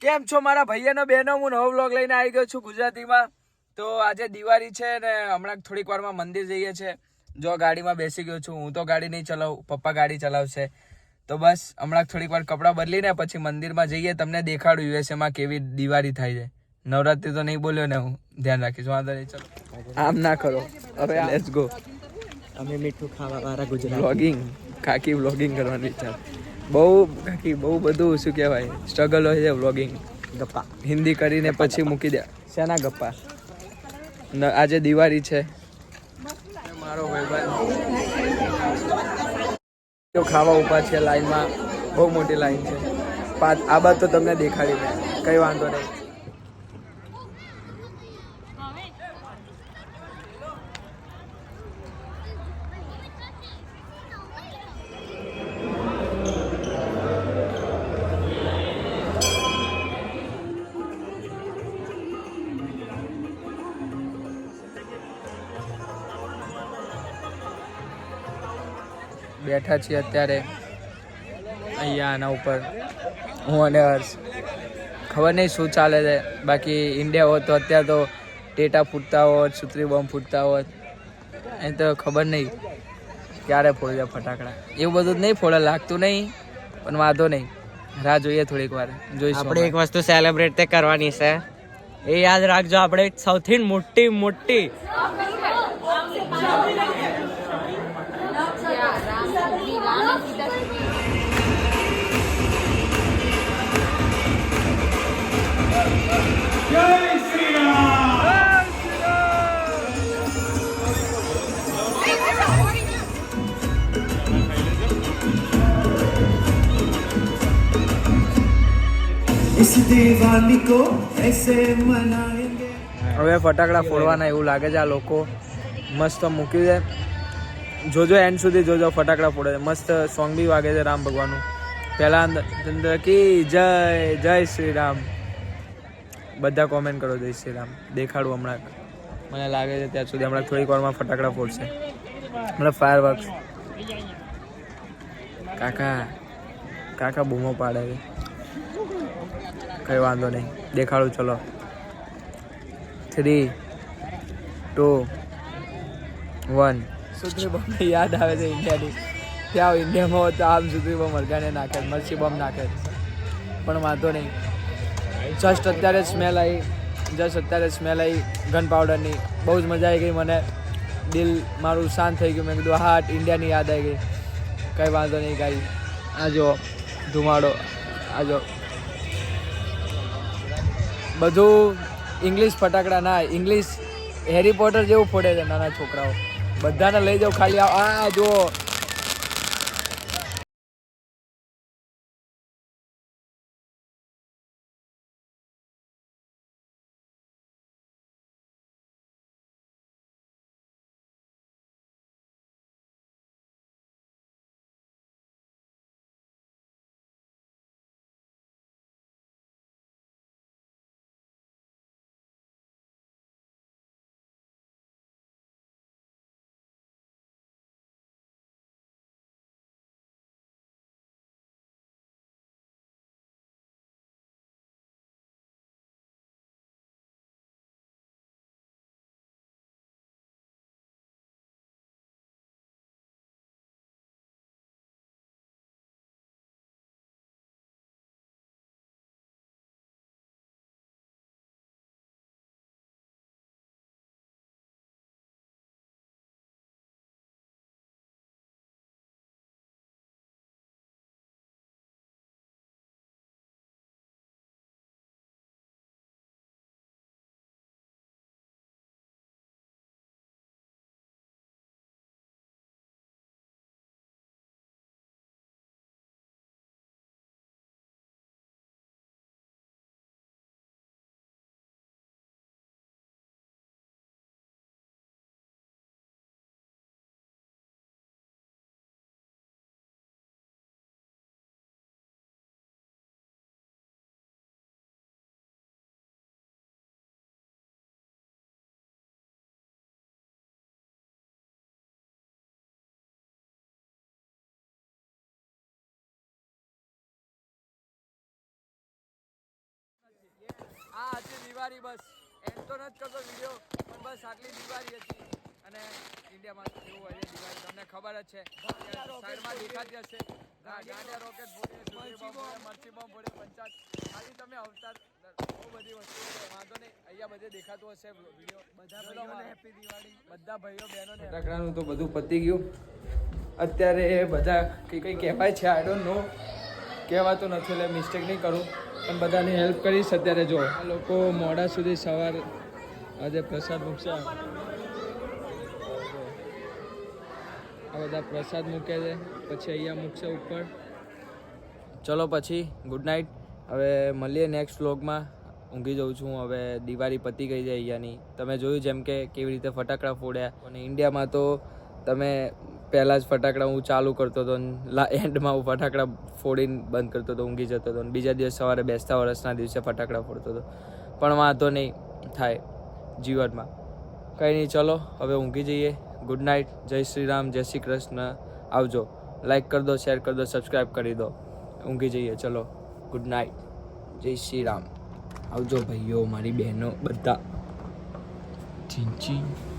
કેમ છો મારા ભાઈઓનો બહેનો? હું નવો વ્લોગ લઈને આવી ગયો છું ગુજરાતીમાં. તો આજે દિવાળી છે ને હમણાં થોડીક વારમાં મંદિર જઈએ છે. જો ગાડીમાં બેસી ગયો છું. હું તો ગાડી નહીં ચલાવું, પપ્પા ગાડી ચલાવશે. તો બસ હમણાં થોડીક વાર કપડાં બદલીને પછી મંદિરમાં જઈએ. તમને દેખાડું યુએસએમાં કેવી દિવાળી થાય છે. નવરાત્રી તો નહીં બોલ્યો ને, હું ધ્યાન રાખીશ. વાંધો નહીં, ચલો આમ ના કરો. હવે લેટ્સ ગો. અમે મીઠું ખાવા વાળા ગુજરાતી. વ્લોગિંગ, કાકી વ્લોગિંગ કરવાની ઈચ્છા. બહુ બધું શું કહેવાય સ્ટ્રગલ હોય છે વ્લોગિંગ. ગપ્પા હિન્દી કરીને પછી મૂકી દે. શેના ગપ્પા? આજે દિવાળી છે. મારો ભાઈબંધ ખાવા ઉભા છે લાઈનમાં. બહુ મોટી લાઈન છે. આ બાદ તો તમને દેખાડી મેં, કઈ વાંધો નહીં. બેઠા છીએ અત્યારે અહીંયા આના ઉપર, હું અને હર્ષ. ખબર નહીં શું ચાલે છે. બાકી ઇન્ડિયા હોત તો અત્યારે તો ટેટા ફૂટતા હોત, સુતરી બોમ્બ ફૂટતા હોત. એ તો ખબર નહીં ક્યારે ફોડે ફટાકડા. એવું બધું જ નહીં ફોડે, લાગતું નહીં. પણ વાંધો નહીં, રાહ જોઈએ થોડીક વાર. જોઈશું. આપણે એક વસ્તુ સેલિબ્રેટ તે કરવાની છે, એ યાદ રાખજો. આપણે સૌથી મોટી इस दीवानी को ऐसे मनाएंगे. હવે ફટાકડા ફોડવાના એવું લાગે છે. આ લોકો મસ્ત મૂક્યું છે. જોજો એન્ડ સુધી જોજો. ફટાકડા ફોડે છે મસ્ત. સોંગ બી વાગે છે રામ ભગવાનનું. પહેલા ચંદ્ર કી જય, જય શ્રી રામ. બધા કોમેન્ટ કરો જય શ્રી રામ. દેખાડું હમણાં. મને લાગે છે ત્યાં સુધી હમણાં થોડીક વારમાં ફટાકડા ફોડશે. મતલબ ફાયર વર્ક્સ. કાકા બૂમો પાડે છે. કઈ વાંધો નહીં, દેખાડું. ચલો 3, 2, 1. સુત્રી બોમ્બ યાદ આવે છે ઇન્ડિયાની. ત્યાં ઇન્ડિયામાં હોય તો આમ સુત્રી બોમ્બ મરઘાને નાખે, મરચી બોમ્બ નાખે. પણ વાંધો નહીં. જસ્ટ અત્યારે સ્મેલ આવી ગન પાવડરની. બહુ જ મજા આવી ગઈ મને. દિલ મારું શાંત થઈ ગયું. મેં કીધું હા, ઇન્ડિયાની યાદ આવી ગઈ. કંઈ વાંધો નહીં કાંઈ. આ જો ધુમાડો, આ જો બધું ઇંગ્લિશ ફટાકડા ના, ઇંગ્લિશ હેરી પોટર જેવું ફોડે છે નાના છોકરાઓ. બધાને લઈ જાઓ ખાલી. આ જો આ હતી દિવાળી બસ એન્ડ તો નથી કરતો વિડીયો પણ બસ આટલી દિવાળી હતી અને ઇન્ડિયામાં કેવું હોય છે દિવાળી તમને ખબર જ છે સાઈડમાં દેખાતી હશે ગાંડિયા રોકેટ ફોડે મરચી બોમ્બ ફોડે પંચાયત ખાલી તમે અવતાર બહુ બધી વસ્તુઓ વાંધો નહીં અહીંયા બધે દેખાતું હશે વિડીયો બધા હેપી દિવાળી બધા ભાઈઓ બહેનોને ફટાકડાનું તો બધું પતી ગયું અત્યારે બધા કંઈ કહેવાય છે આઈ ડોન્ટ નો કહેવાતું નથી એટલે મિસ્ટેક નહીં કરું પણ બધાની હેલ્પ કરીશ અત્યારે જો આ લોકો મોડા સુધી સવાર આજે પ્રસાદ મૂકશે આ બધા પ્રસાદ મૂકે છે પછી અહીંયા મૂકશે ઉપર ચલો પછી ગુડ નાઇટ હવે મળીએ નેક્સ્ટ વ્લોગમાં ઊંઘી જાઉં છું હવે દિવાળી પતી ગઈ છે અહીંયાની તમે જોયું જેમ કે કેવી રીતે ફટાકડા ફોડ્યા અને ઇન્ડિયામાં તો તમે પહેલાં જ ફટાકડા હું ચાલુ કરતો હતો અને એન્ડમાં હું ફટાકડા ફોડીને બંધ કરતો હતો ઊંઘી જતો હતો અને બીજા દિવસ સવારે બેસતા વર્ષના દિવસે ફટાકડા ફોડતો હતો પણ વાંધો નહીં થાય જીવનમાં કંઈ નહીં ચલો હવે ઊંઘી જઈએ ગુડ નાઇટ જય શ્રી રામ જય શ્રી કૃષ્ણ આવજો લાઈક કરી દો શેર કરી દો સબસ્ક્રાઈબ કરી દો ઊંઘી જઈએ ચલો ગુડ નાઇટ જય શ્રી રામ આવજો ભાઈઓ મારી બહેનો બધા ચીન ચીન